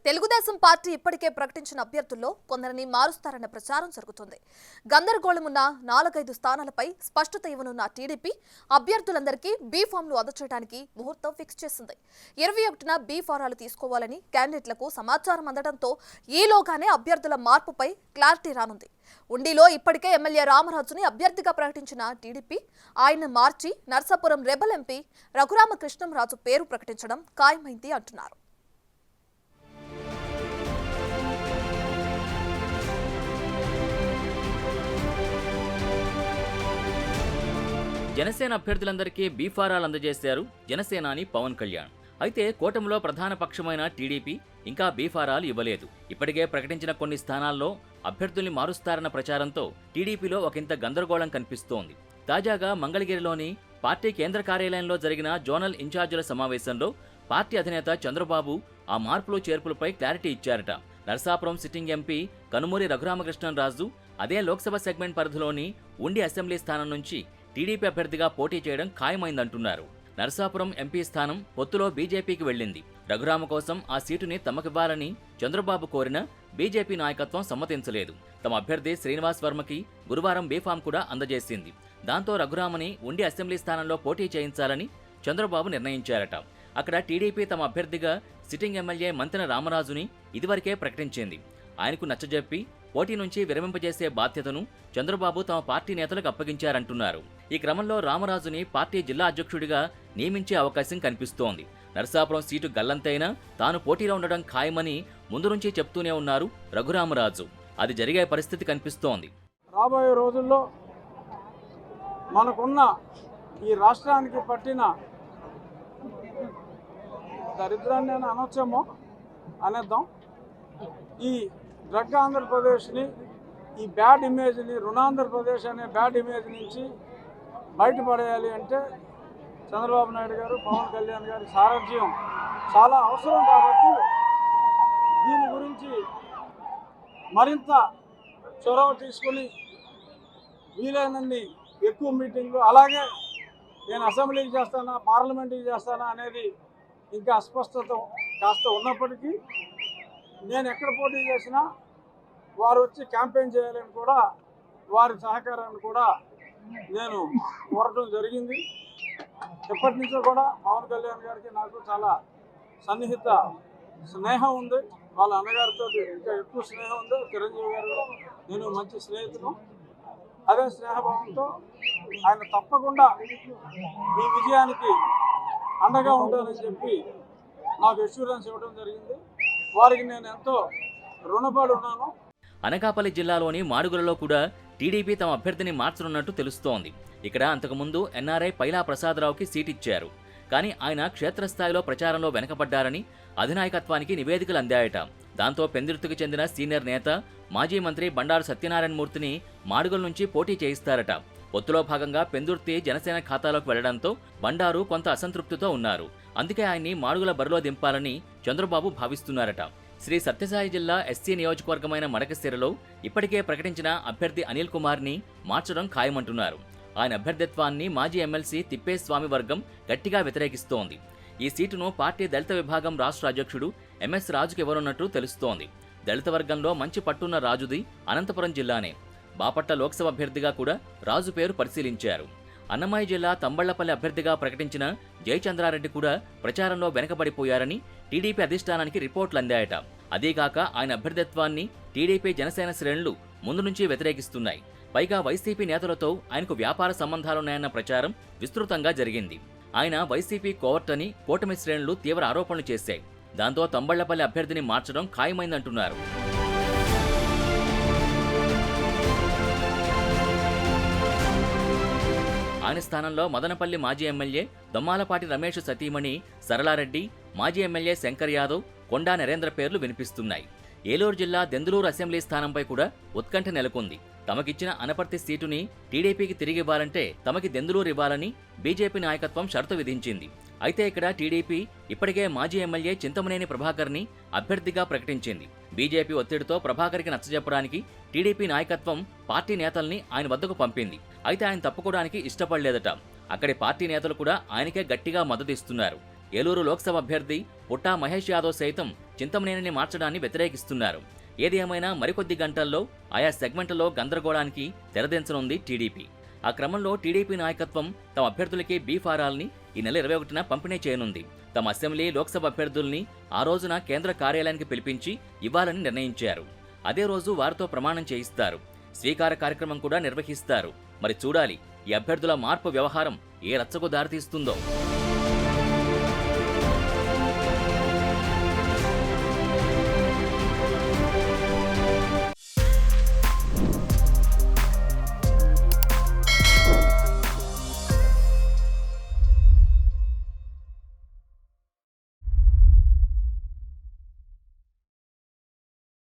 Telugu Desam party ఇప్పటికే ప్రకటించిన అభ్యర్థుల్లో కొందరిని మారుస్తారన్న ప్రచారం జరుగుతుంది. గందరగోళమున్న 4-5 స్థానాలపై స్పష్టత ఇవ్వనున్న టీడీపీ అభ్యర్థులందరికీ బీ ఫామ్లు అందజేయడానికి ముహూర్తం ఫిక్స్ చేసింది. 21న బీ ఫారాలు తీసుకోవాలని క్యాండిడేట్లకు సమాచారం అందడంతో ఈలోగానే అభ్యర్థుల మార్పుపై క్లారిటీ రానుంది. ఉండిలో ఇప్పటికే ఎమ్మెల్యే రామరాజుని అభ్యర్థిగా ప్రకటించిన టీడీపీ ఆయన మార్చి నర్సాపురం రెబల్ ఎంపీ రఘురామకృష్ణంరాజు పేరు ప్రకటించడం ఖాయమైంది అంటున్నారు. జనసేన అభ్యర్థులందరికీ బీఫారాలు అందజేశారు జనసేనాని పవన్ కళ్యాణ్. అయితే కూటమిలో ప్రధాన పక్షమైన టీడీపీ ఇంకా బీఫారాలు ఇవ్వలేదు. ఇప్పటికే ప్రకటించిన కొన్ని స్థానాల్లో అభ్యర్థుల్ని మారుస్తారన్న ప్రచారంతో టీడీపీలో ఒకంత గందరగోళం కనిపిస్తోంది. తాజాగా మంగళగిరిలోని పార్టీ కేంద్ర కార్యాలయంలో జరిగిన జోనల్ ఇన్ఛార్జీల సమావేశంలో పార్టీ అధినేత చంద్రబాబు ఆ మార్పులు చేర్పులపై క్లారిటీ ఇచ్చారట. నరసాపురం సిట్టింగ్ ఎంపీ కనుమూరి రఘురామకృష్ణంరాజు అదే లోక్సభ సెగ్మెంట్ పరిధిలోని ఉండి అసెంబ్లీ స్థానం నుంచి టీడీపీ అభ్యర్థిగా పోటీ చేయడం ఖాయమైందంటున్నారు. నరసాపురం ఎంపీ స్థానం పొత్తులో బీజేపీకి వెళ్లింది. రఘురామ కోసం ఆ సీటుని తమకివ్వాలని చంద్రబాబు కోరిన బీజేపీ నాయకత్వం సమ్మతించలేదు. తమ అభ్యర్థి శ్రీనివాస్ వర్మకి గురువారం బీఫామ్ కూడా అందజేసింది. దాంతో రఘురామని ఉండి అసెంబ్లీ స్థానంలో పోటీ చేయించాలని చంద్రబాబు నిర్ణయించారట. అక్కడ టీడీపీ తమ అభ్యర్థిగా సిట్టింగ్ ఎమ్మెల్యే మంతెన రామరాజుని ఇదివరకే ప్రకటించింది. ఆయనకు నచ్చజెప్పి పోటీ నుంచి విరమింపజేసే బాధ్యతను చంద్రబాబు తమ పార్టీ నేతలకు అప్పగించారంటున్నారు. ఈ క్రమంలో రామరాజుని పార్టీ జిల్లా అధ్యక్షుడిగా నియమించే అవకాశం కనిపిస్తోంది. నరసాపురం సీటు గల్లంతైనా తాను పోటీలో ఉండడం ఖాయమని ముందు నుంచి చెప్తూనే ఉన్నారు రఘురామరాజు. అది జరిగే పరిస్థితి కనిపిస్తోంది. రాబోయే రోజుల్లో మనకున్న ఈ రాష్ట్రానికి పట్టిన దరిద్రాన్ని అనొచ్చేమో అనేద్దాం. ఈ డ్రగ్ ఆంధ్రప్రదేశ్ని, ఈ బ్యాడ్ ఇమేజ్ని, రుణాంధ్రప్రదేశ్ అనే బ్యాడ్ ఇమేజ్ నుంచి బయటపడేయాలి అంటే చంద్రబాబు నాయుడు గారు, పవన్ కళ్యాణ్ గారి సారథ్యం చాలా అవసరం. కాబట్టి దీని గురించి మరింత చొరవ తీసుకుని వీలైనన్ని ఎక్కువ మీటింగ్లు, అలాగే నేను అసెంబ్లీకి చేస్తానా పార్లమెంట్కి చేస్తానా అనేది ఇంకా అస్పష్టత కాస్త ఉన్నప్పటికీ నేను ఎక్కడ పోటీ చేసినా వారు వచ్చి క్యాంపెయిన్ చేయాలని కూడా వారి సహకారాన్ని కూడా నేను కోరటం జరిగింది. ఎప్పటి నుంచో కూడా పవన్ కళ్యాణ్ గారికి నాకు చాలా సన్నిహిత స్నేహం ఉంది. వాళ్ళ అన్నగారితో ఇంకా ఎక్కువ స్నేహం ఉంది. చిరంజీవి గారు నేను మంచి స్నేహితులు. అదే స్నేహభావంతో ఆయన తప్పకుండా ఈ విజయానికి అండగా ఉంటారని చెప్పి నాకు అష్యూరెన్స్ ఇవ్వడం జరిగింది. వారికి నేను ఎంతో రుణపడి ఉన్నాను. అనకాపల్లి జిల్లాలోని మాడుగులలో కూడా టీడీపీ తమ అభ్యర్థిని మార్చనున్నట్టు తెలుస్తోంది. ఇక్కడ అంతకుముందు ఎన్ఆర్ఐ పైలా ప్రసాదరావుకి సీటిచ్చారు. కానీ ఆయన క్షేత్రస్థాయిలో ప్రచారంలో వెనకబడ్డారని అధినాయకత్వానికి నివేదికలు అందాయట. దాంతో పెందుర్తికి చెందిన సీనియర్ నేత మాజీ మంత్రి బండారు సత్యనారాయణమూర్తిని మాడుగుల నుంచి పోటీ చేయిస్తారట. పొత్తులో భాగంగా పెందుర్తి జనసేన ఖాతాలోకి వెళ్లడంతో బండారు కొంత అసంతృప్తితో ఉన్నారు. అందుకే ఆయన్ని మాడుగుల బరిలో దింపాలని చంద్రబాబు భావిస్తున్నారట. శ్రీ సత్యసాయి జిల్లా ఎస్సీ నియోజకవర్గమైన మడకశిరలో ఇప్పటికే ప్రకటించిన అభ్యర్థి అనిల్ కుమార్ని మార్చడం ఖాయమంటున్నారు. ఆయన అభ్యర్థిత్వాన్ని మాజీ ఎమ్మెల్సీ తిప్పేస్వామి వర్గం గట్టిగా వ్యతిరేకిస్తోంది. ఈ సీటును పార్టీ దళిత విభాగం రాష్ట్ర అధ్యక్షుడు ఎంఎస్ రాజుకి ఇవ్వనున్నట్టు తెలుస్తోంది. దళిత వర్గంలో మంచి పట్టున్న రాజుది అనంతపురం జిల్లానే. బాపట్ల లోక్సభ అభ్యర్థిగా కూడా రాజు పేరు పరిశీలించారు. అన్నమయ్య జిల్లా తంబళ్లపల్లి అభ్యర్థిగా ప్రకటించిన జయచంద్రారెడ్డి కూడా ప్రచారంలో వెనకబడిపోయారని టీడీపీ అధిష్టానానికి రిపోర్టులు అందాయట. అదీగాక ఆయన అభ్యర్థిత్వాన్ని టీడీపీ జనసేన శ్రేణులు ముందు నుంచి వ్యతిరేకిస్తున్నాయి. పైగా వైసీపీ నేతలతో ఆయనకు వ్యాపార సంబంధాలున్నాయన్న ప్రచారం విస్తృతంగా జరిగింది. ఆయన వైసీపీ కోవర్ట్ అని కూటమి శ్రేణులు తీవ్ర ఆరోపణలు చేశాయి. దాంతో తంబళ్లపల్లి అభ్యర్థిని మార్చడం ఖాయమైందంటున్నారు. ఆయన స్థానంలో మదనపల్లి మాజీ ఎమ్మెల్యే దొమ్మాలపాటి రమేష్ సతీమణి సరళారెడ్డి, మాజీ ఎమ్మెల్యే శంకర్ యాదవ్, కొండా నరేంద్ర పేర్లు వినిపిస్తున్నాయి. ఏలూరు జిల్లా దెందులూరు అసెంబ్లీ స్థానంపై కూడా ఉత్కంఠ నెలకొంది. తమకిచ్చిన అనపర్తి సీటుని టీడీపీకి తిరిగివ్వాలంటే తమకి దెందులూరు ఇవ్వాలని బీజేపీ నాయకత్వం షరతు విధించింది. అయితే ఇక్కడ టీడీపీ ఇప్పటికే మాజీ ఎమ్మెల్యే చింతమనేని ప్రభాకర్ని అభ్యర్థిగా ప్రకటించింది. బీజేపీ ఒత్తిడితో ప్రభాకర్కి నచ్చజెప్పడానికి టీడీపీ నాయకత్వం పార్టీ నేతల్ని ఆయన వద్దకు పంపింది. అయితే ఆయన తప్పుకోవడానికి ఇష్టపడలేదట. అక్కడి పార్టీ నేతలు కూడా ఆయనకే గట్టిగా మద్దతిస్తున్నారు. ఏలూరు లోక్సభ అభ్యర్థి పుట్టా మహేష్ యాదవ్ సైతం చింతమనేనిని మార్చడాన్ని వ్యతిరేకిస్తున్నారు. ఏది ఏమైనా మరికొద్ది గంటల్లో ఆయా సెగ్మెంట్లలో గందరగోళానికి తెరదించనుంది టీడీపీ. ఆ క్రమంలో టీడీపీ నాయకత్వం తమ అభ్యర్థులకి బీ ఫారాల్ని ఈ నెల 21న పంపిణీ చేయనుంది. తమ అసెంబ్లీ, లోక్సభ అభ్యర్థుల్ని ఆ రోజున కేంద్ర కార్యాలయానికి పిలిపించి ఇవ్వాలని నిర్ణయించారు. అదే రోజు వారితో ప్రమాణం చేయిస్తారు. స్వీకార కార్యక్రమం కూడా నిర్వహిస్తారు. మరి చూడాలి ఈ అభ్యర్థుల మార్పు వ్యవహారం ఏ రచ్చకు దారితీస్తుందో.